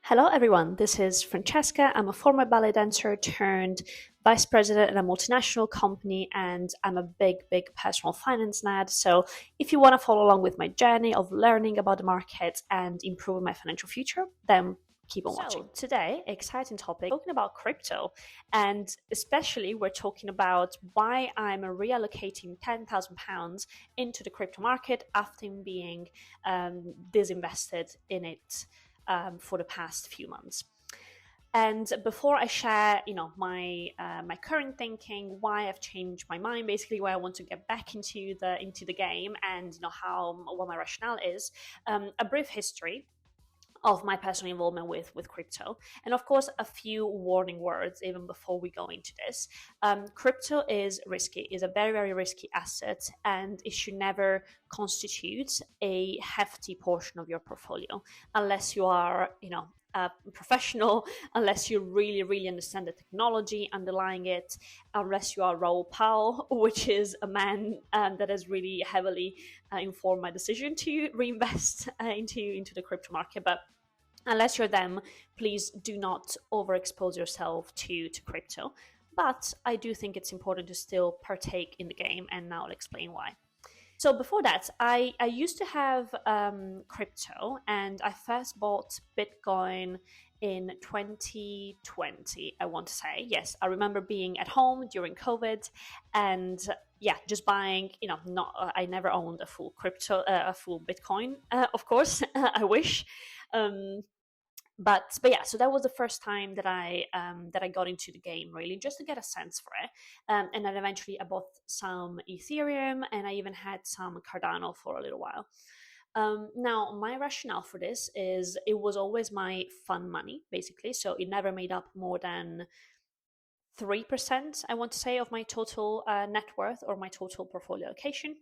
Hello, everyone. This is Francesca. I'm a former ballet dancer turned vice president at a multinational company, and I'm a big personal finance nerd. So, if you want to follow along with my journey of learning about the market and improving my financial future, then keep on watching. So, today, exciting topic, talking about crypto, and especially we're talking about why I'm reallocating £10,000 into the crypto market after being disinvested in it for the past few months. And before I share, my current thinking, why I've changed my mind, basically why I want to get back into the game, and what my rationale is, a brief history of my personal involvement with crypto, and of course a few warning words even before we go into this. Crypto is risky, is a very risky asset, and it should never constitute a hefty portion of your portfolio unless you are a professional, unless you really understand the technology underlying it, unless you are Raoul Pal, which is a man that has really heavily informed my decision to reinvest into the crypto market. But unless you're them, please do not overexpose yourself to crypto. But I do think it's important to still partake in the game, and now I'll explain why. So before that, I used to have crypto, and I first bought Bitcoin in 2020, I want to say. Yes, I remember being at home during COVID, and just buying, I never owned a full a full Bitcoin, of course, I wish. But yeah, so that was the first time that I got into the game, really just to get a sense for it. And then eventually I bought some Ethereum, and I even had some Cardano for a little while. Now, my rationale for this is it was always my fun money, basically. So it never made up more than 3%, I want to say, of my total net worth or my total portfolio allocation.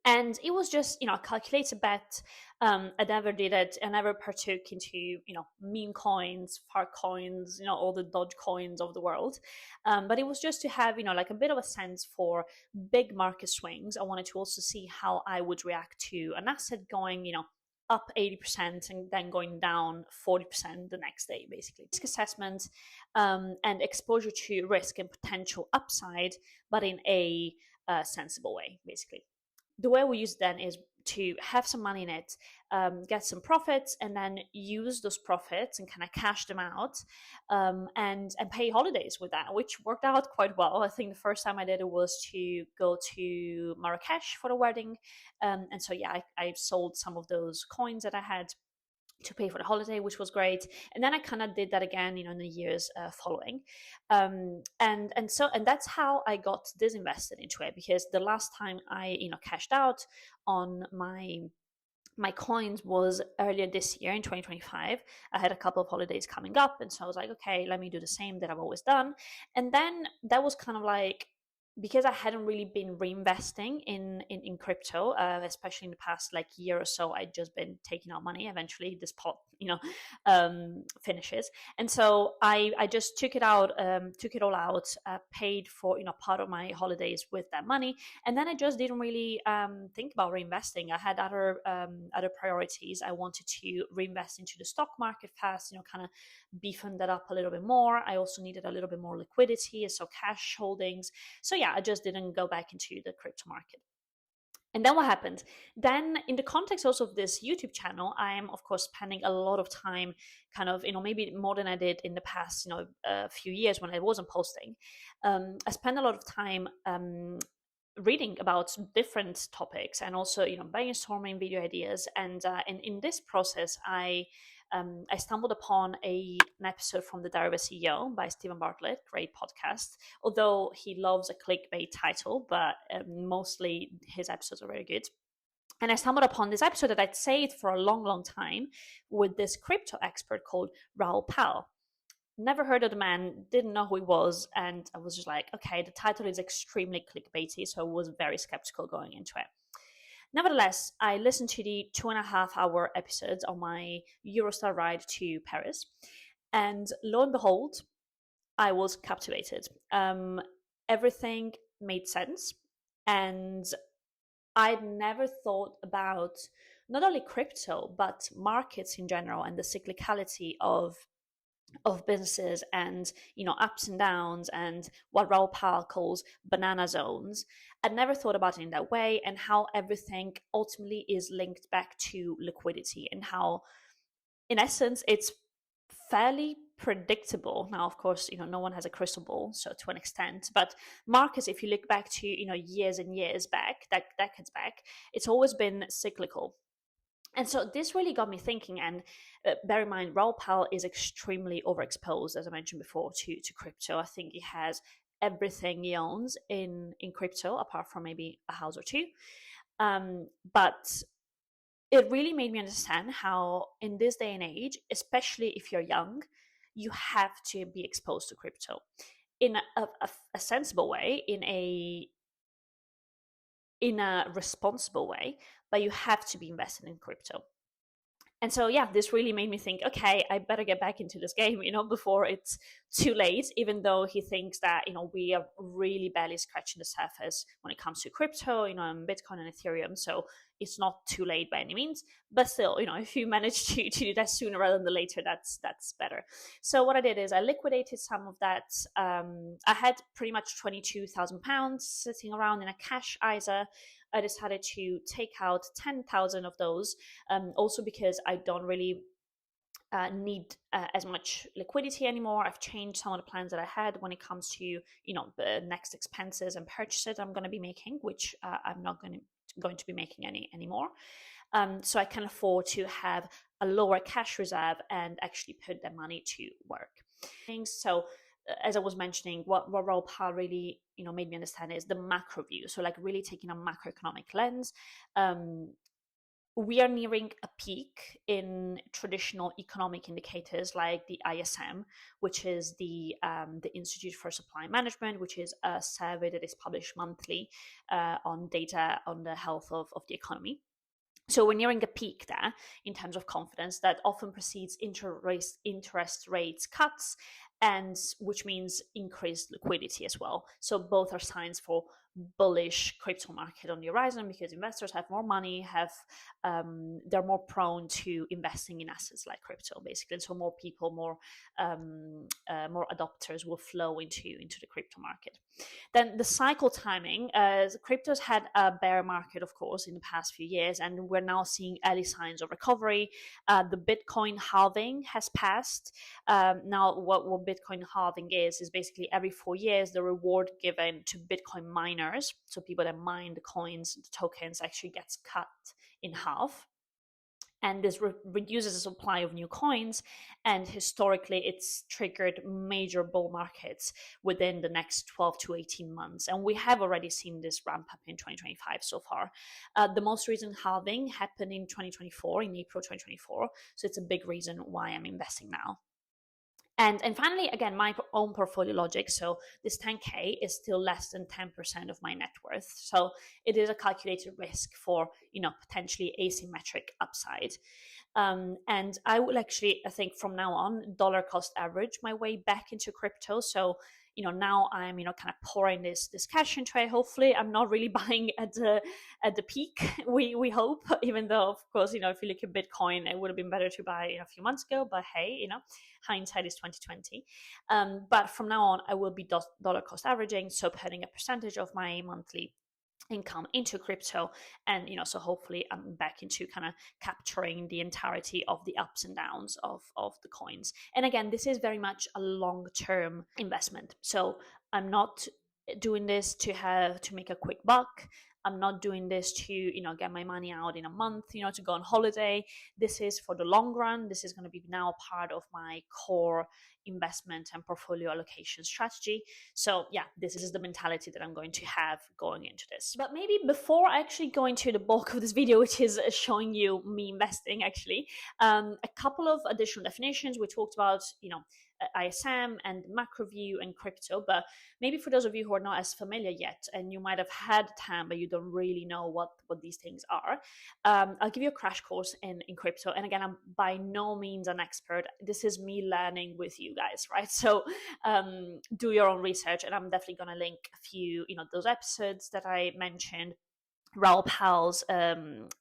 And it was just, a calculated bet. I never did it. I never partook into, meme coins, fart coins, all the Doge coins of the world. But it was just to have, like a bit of a sense for big market swings. I wanted to also see how I would react to an asset going, up 80% and then going down 40% the next day, basically. Risk assessment and exposure to risk and potential upside, but in a sensible way, basically. The way we use it then is to have some money in it, get some profits, and then use those profits and kind of cash them out, and pay holidays with that, which worked out quite well. I think the first time I did it was to go to Marrakesh for a wedding, and so I sold some of those coins that I had to pay for the holiday, which was great. And then I kind of did that again, in the years following. And that's how I got disinvested into it, because the last time I, cashed out on my coins was earlier this year in 2025. I had a couple of holidays coming up, and so I was like, okay, let me do the same that I've always done. And then that was kind of like, because I hadn't really been reinvesting in crypto, especially in the past like year or so, I'd just been taking out money. Eventually, this pot, finishes, and so I just took it all out, paid for part of my holidays with that money, and then I just didn't really think about reinvesting. I had other priorities. I wanted to reinvest into the stock market fast, kind of beefing that up a little bit more. I also needed a little bit more liquidity, so cash holdings. So I just didn't go back into the crypto market. And then what happened? Then, in the context also of this YouTube channel, I am, of course, spending a lot of time kind of, maybe more than I did in the past, a few years when I wasn't posting. I spent a lot of time reading about different topics, and also, brainstorming video ideas. And in this process, I stumbled upon an episode from The Diary of a CEO by Stephen Bartlett, great podcast, although he loves a clickbait title, but mostly his episodes are very good. And I stumbled upon this episode that I'd saved for a long time with this crypto expert called Raoul Pal. Never heard of the man, didn't know who he was, and I was just like, okay, the title is extremely clickbaity, so I was very skeptical going into it. Nevertheless, I listened to the 2.5-hour episodes on my Eurostar ride to Paris, and lo and behold, I was captivated. Everything made sense, and I'd never thought about not only crypto, but markets in general and the cyclicality of businesses and ups and downs and what Raoul Pal calls banana zones. I'd never thought about it in that way, and how everything ultimately is linked back to liquidity, and how in essence it's fairly predictable. Now of course no one has a crystal ball, so to an extent, but markets, if you look back to years and years back, decades back, it's always been cyclical. And so this really got me thinking. And bear in mind, Raoul Pal is extremely overexposed, as I mentioned before, to crypto. I think he has everything he owns in crypto, apart from maybe a house or two. But it really made me understand how, in this day and age, especially if you're young, you have to be exposed to crypto in a sensible way, in a responsible way, but you have to be invested in crypto. And so, yeah, this really made me think, okay, I better get back into this game, before it's too late, even though he thinks that, we are really barely scratching the surface when it comes to crypto, and Bitcoin and Ethereum. So it's not too late by any means, but still, if you manage to do that sooner rather than later, that's better. So what I did is I liquidated some of that. I had pretty much £22,000 sitting around in a cash ISA. I decided to take out 10,000 of those, also because I don't really need as much liquidity anymore. I've changed some of the plans that I had when it comes to the next expenses and purchases I'm going to be making, which I'm not going to be making anymore. So I can afford to have a lower cash reserve and actually put that money to work. So as I was mentioning, what Raoul Pal really made me understand is the macro view. So like really taking a macroeconomic lens. We are nearing a peak in traditional economic indicators like the ISM, which is the Institute for Supply Management, which is a survey that is published monthly on data on the health of the economy. So we're nearing a peak there in terms of confidence that often precedes interest rates cuts, and which means increased liquidity as well. So both are signs for bullish crypto market on the horizon, because investors have more money, they're more prone to investing in assets like crypto, basically. And so more people, more adopters will flow into the crypto market. Then the cycle timing, crypto's had a bear market, of course, in the past few years, and we're now seeing early signs of recovery. The Bitcoin halving has passed. Now, what Bitcoin halving is basically every 4 years, the reward given to Bitcoin miners, so people that mine the coins, the tokens, actually gets cut in half. And this reduces the supply of new coins, and historically it's triggered major bull markets within the next 12 to 18 months, and we have already seen this ramp up in 2025 so far. The most recent halving happened in 2024, in April 2024, so it's a big reason why I'm investing now. And finally, again, my own portfolio logic. So this 10K is still less than 10% of my net worth. So it is a calculated risk for, potentially asymmetric upside. And I will actually, I think from now on, dollar cost average my way back into crypto. So now I'm kind of pouring this cash into it. Hopefully I'm not really buying at the peak, we hope, even though of course if you look at Bitcoin, it would have been better to buy a few months ago, but hey, hindsight is 2020. But from now on I will be dollar cost averaging, so putting a percentage of my monthly income into crypto, and so hopefully I'm back into kind of capturing the entirety of the ups and downs of the coins. And again, this is very much a long-term investment, so I'm not doing this to make a quick buck. I'm not doing this to get my money out in a month, to go on holiday. This is for the long run. This is going to be now part of my core investment and portfolio allocation strategy. So yeah, this is the mentality that I'm going to have going into this. But maybe before I actually go into the bulk of this video, which is showing you me investing, actually, a couple of additional definitions. We talked about ISM and macro view and crypto, but maybe for those of you who are not as familiar yet, and you might have had TAM but you don't really know what these things are, I'll give you a crash course in crypto. And again, I'm by no means an expert. This is me learning with you guys, right? So do your own research, and I'm definitely going to link a few those episodes that I mentioned Raoul Pal's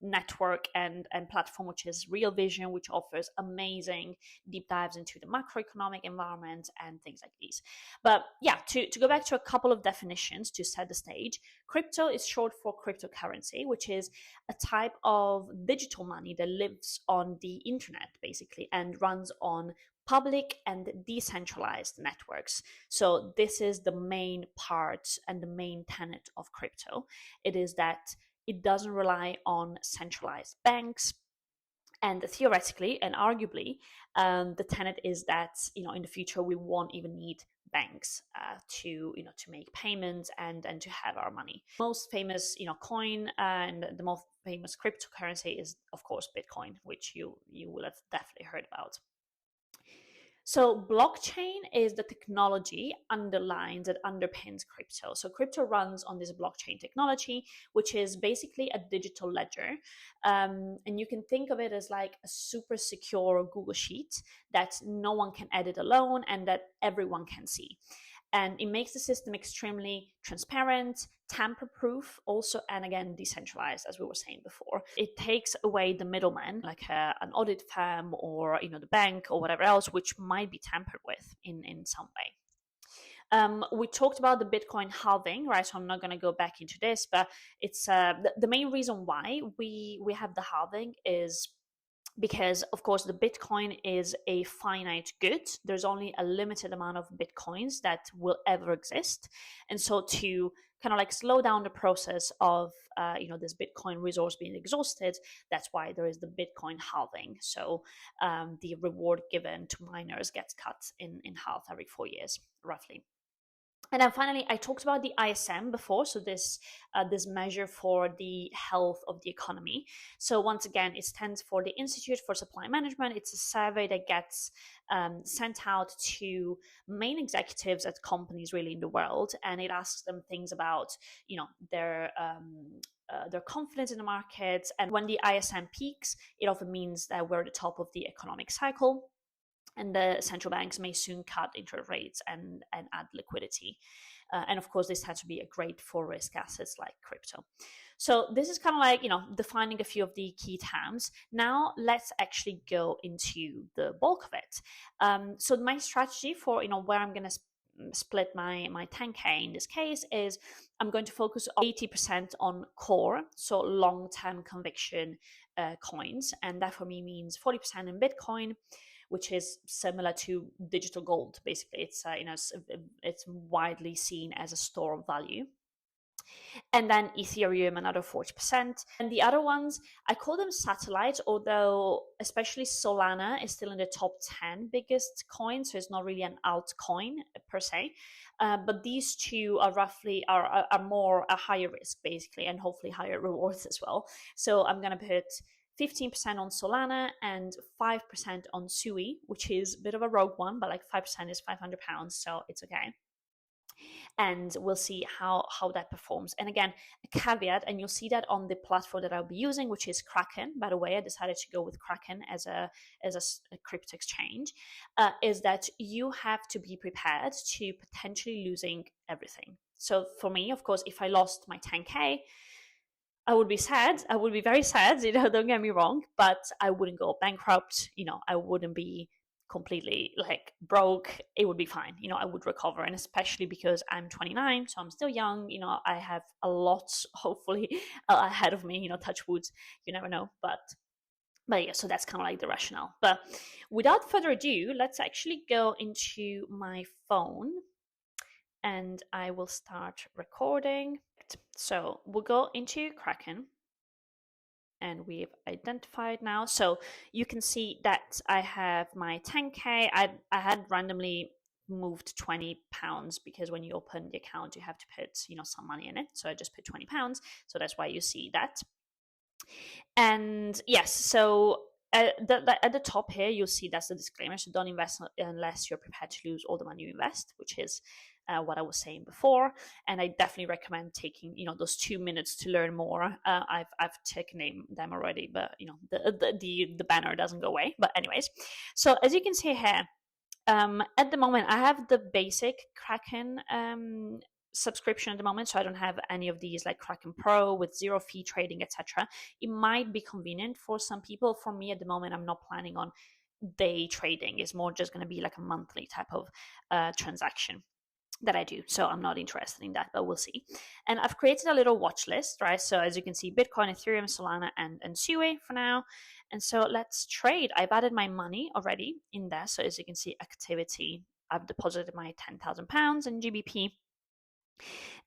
network and platform, which is Real Vision, which offers amazing deep dives into the macroeconomic environment and things like these. But yeah, to go back to a couple of definitions to set the stage, crypto is short for cryptocurrency, which is a type of digital money that lives on the internet, basically, and runs on public and decentralized networks. So this is the main part and the main tenet of crypto. It is that it doesn't rely on centralized banks, and theoretically and arguably, the tenet is that in the future we won't even need banks to make payments and to have our money. Most famous coin and the most famous cryptocurrency is of course Bitcoin, which you will have definitely heard about. So blockchain is the technology that underpins crypto. So crypto runs on this blockchain technology, which is basically a digital ledger. And you can think of it as like a super secure Google Sheet that no one can edit alone and that everyone can see. And it makes the system extremely transparent, tamper-proof also, and again, decentralized, as we were saying before. It takes away the middleman, like an audit firm or the bank or whatever else, which might be tampered with in some way. We talked about the Bitcoin halving, right? So I'm not going to go back into this, but it's the main reason why we have the halving is because, of course, the Bitcoin is a finite good. There's only a limited amount of Bitcoins that will ever exist. And so to kind of like slow down the process of, this Bitcoin resource being exhausted, that's why there is the Bitcoin halving. So the reward given to miners gets cut in half every 4 years, roughly. And then finally, I talked about the ISM before, so this measure for the health of the economy. So once again, it stands for the Institute for Supply Management. It's a survey that gets sent out to main executives at companies really in the world, and it asks them things about their confidence in the markets. And when the ISM peaks, it often means that we're at the top of the economic cycle, and the central banks may soon cut interest rates and add liquidity. And of course, this has to be a great for risk assets like crypto. So this is kind of like, defining a few of the key terms. Now let's actually go into the bulk of it. So my strategy for, where I'm going to split my 10K in this case is I'm going to focus 80% on core, so long-term conviction coins. And that for me means 40% in Bitcoin, which is similar to digital gold. Basically, it's widely seen as a store of value. And then Ethereum, another 40%. And the other ones, I call them satellites, although especially Solana is still in the top 10 biggest coins, so it's not really an altcoin per se. But these two are roughly are more a higher risk, basically, and hopefully higher rewards as well. So I'm going to put 15% on Solana and 5% on Sui, which is a bit of a rogue one, but like 5% is £500, so it's okay. And we'll see how that performs. And again, a caveat, and you'll see that on the platform that I'll be using, which is Kraken. By the way, I decided to go with Kraken as a crypto exchange, is that you have to be prepared to potentially losing everything. So for me, of course, if I lost my 10K, I would be sad. I would be very sad, don't get me wrong, but I wouldn't go bankrupt. I wouldn't be completely like broke. It would be fine. I would recover. And especially because I'm 29, so I'm still young. I have a lot, hopefully, ahead of me. Touch wood, you never know. But yeah, so that's kind of like the rationale. But without further ado, let's actually go into my phone and I will start recording. So we'll go into Kraken and we've identified now. So you can see that I have my 10K. I had randomly moved £20 because when you open the account, you have to put, some money in it. So I just put £20. So that's why you see that. And yes, so at the top here, you'll see that's the disclaimer. So don't invest unless you're prepared to lose all the money you invest, which is what I was saying before. And I definitely recommend taking, those 2 minutes to learn more. I've taken them already, but the banner doesn't go away. But anyways, so as you can see here, at the moment I have the basic Kraken subscription at the moment, so I don't have any of these like Kraken Pro with zero fee trading, etc. It might be convenient for some people. For me at the moment, I'm not planning on day trading. It's more just going to be like a monthly type of transaction that I do. So I'm not interested in that, but we'll see. And I've created a little watch list, right? So as you can see, Bitcoin, Ethereum, Solana, and Sui for now. And so let's trade. I've added my money already in there. So as you can see, activity, I've deposited my £10,000 in GBP.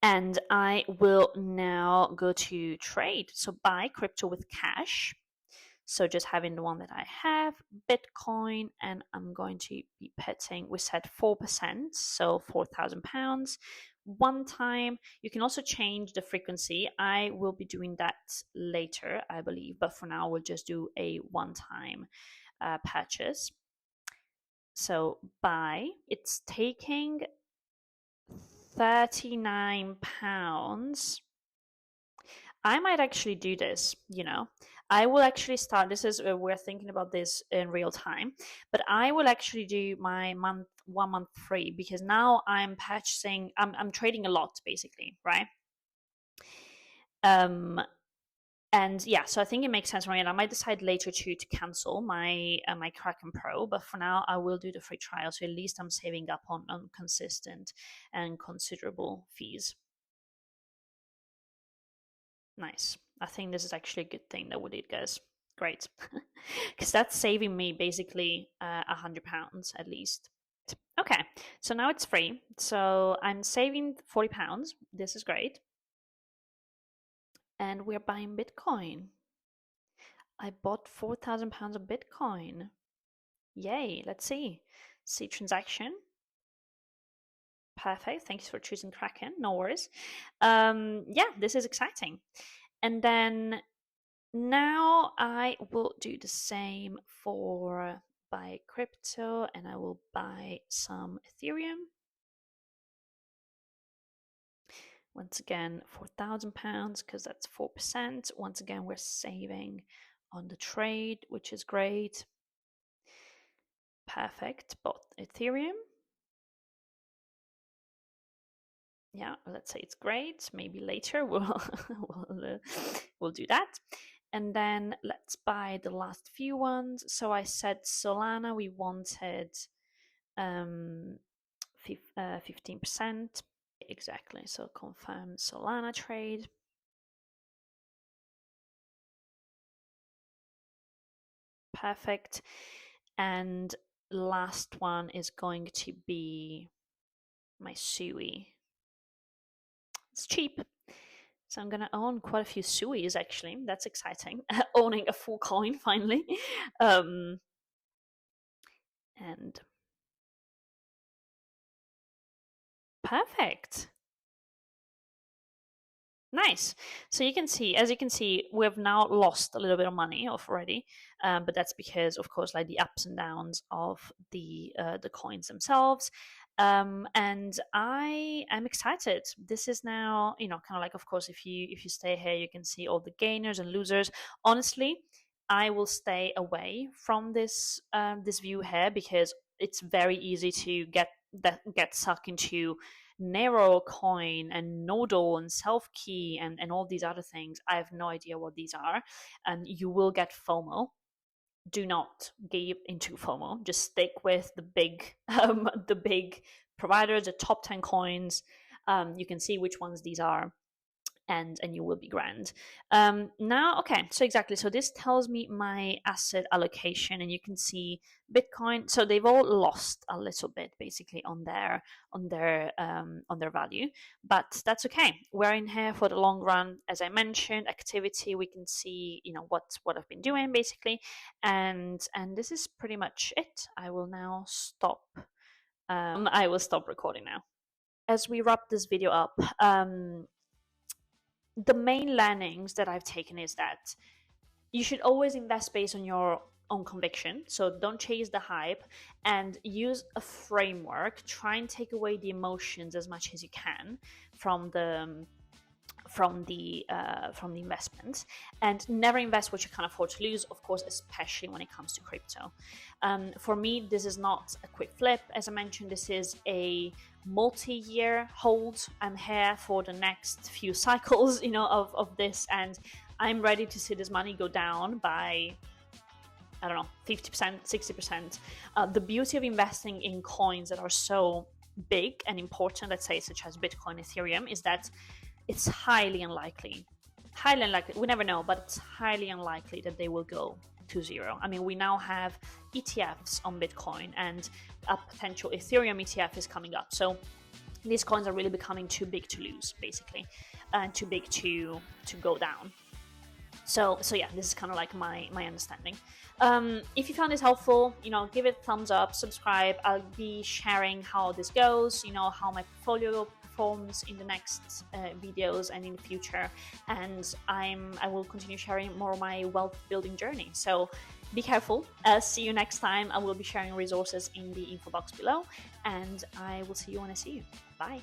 And I will now go to trade. So buy crypto with cash. So just having the one that I have, Bitcoin, and I'm going to be petting, we said 4%, so £4,000 one time. You can also change the frequency. I will be doing that later, I believe, but for now we'll just do a one-time purchase. So buy, it's taking £39. I might actually do this, I will actually start, this is, we're thinking about this in real time, but I will actually do my 1 month free, because now I'm purchasing, I'm trading a lot basically, right? And yeah, so I think it makes sense for me, and I might decide later to cancel my my Kraken Pro, but for now I will do the free trial, so at least I'm saving up on consistent and considerable fees. Nice. I think this is actually a good thing that we did, guys. Great. Because that's saving me basically £100 at least. Okay, so now it's free. So I'm saving £40. This is great. And we're buying Bitcoin. I bought £4,000 of Bitcoin. Yay, let's see. See transaction. Perfect. Thanks for choosing Kraken. No worries. Yeah, this is exciting. And then now I will do the same for buy crypto, and I will buy some Ethereum. Once again, £4,000 because that's 4%. Once again, we're saving on the trade, which is great. Perfect. Bought Ethereum. Yeah, let's say it's great. Maybe later we'll do that. And then let's buy the last few ones. So I said Solana, we wanted 15%. Exactly. So confirm Solana trade. Perfect. And last one is going to be my Sui. It's cheap. So I'm going to own quite a few Suis, actually. That's exciting. Owning a full coin, finally. And perfect. Nice. So you can see, as you can see, we've now lost a little bit of money off already, but that's because, of course, like the ups and downs of the coins themselves. And I am excited. This is now, kind of like, of course, if you stay here, you can see all the gainers and losers. Honestly, I will stay away from this this view here, because it's very easy to get sucked into narrow coin and nodal and self key and all these other things. I have no idea what these are, and you will get FOMO. Do not give into FOMO. Just stick with the big the big providers, the top 10 coins. You can see which ones these are, and you will be grand. Now, okay, so exactly, so this tells me my asset allocation, and you can see Bitcoin, so they've all lost a little bit basically on their value, but that's okay. We're in here for the long run. As I mentioned, activity, we can see what I've been doing basically, and this is pretty much it. I will now stop. I will stop recording now. As we wrap this video up, the main learnings that I've taken is that you should always invest based on your own conviction. So don't chase the hype, and use a framework. Try and take away the emotions as much as you can from the from the investment, and never invest what you can't afford to lose, of course, especially when it comes to crypto. For me, this is not a quick flip. As I mentioned, this is a multi-year hold. I'm here for the next few cycles, of this, and I'm ready to see this money go down by, I don't know, 50%, 60%. The beauty of investing in coins that are so big and important, let's say, such as Bitcoin, Ethereum, is that it's highly unlikely, we never know, but it's highly unlikely that they will go to zero. I mean, we now have ETFs on Bitcoin, and a potential Ethereum ETF is coming up. So these coins are really becoming too big to lose, basically, and too big to go down. So yeah, this is kind of like my understanding. If you found this helpful, give it a thumbs up, subscribe. I'll be sharing how this goes, how my portfolio performs in the next videos and in the future, and I will continue sharing more of my wealth building journey. So be careful. See you next time. I will be sharing resources in the info box below, and I will see you when I see you. Bye.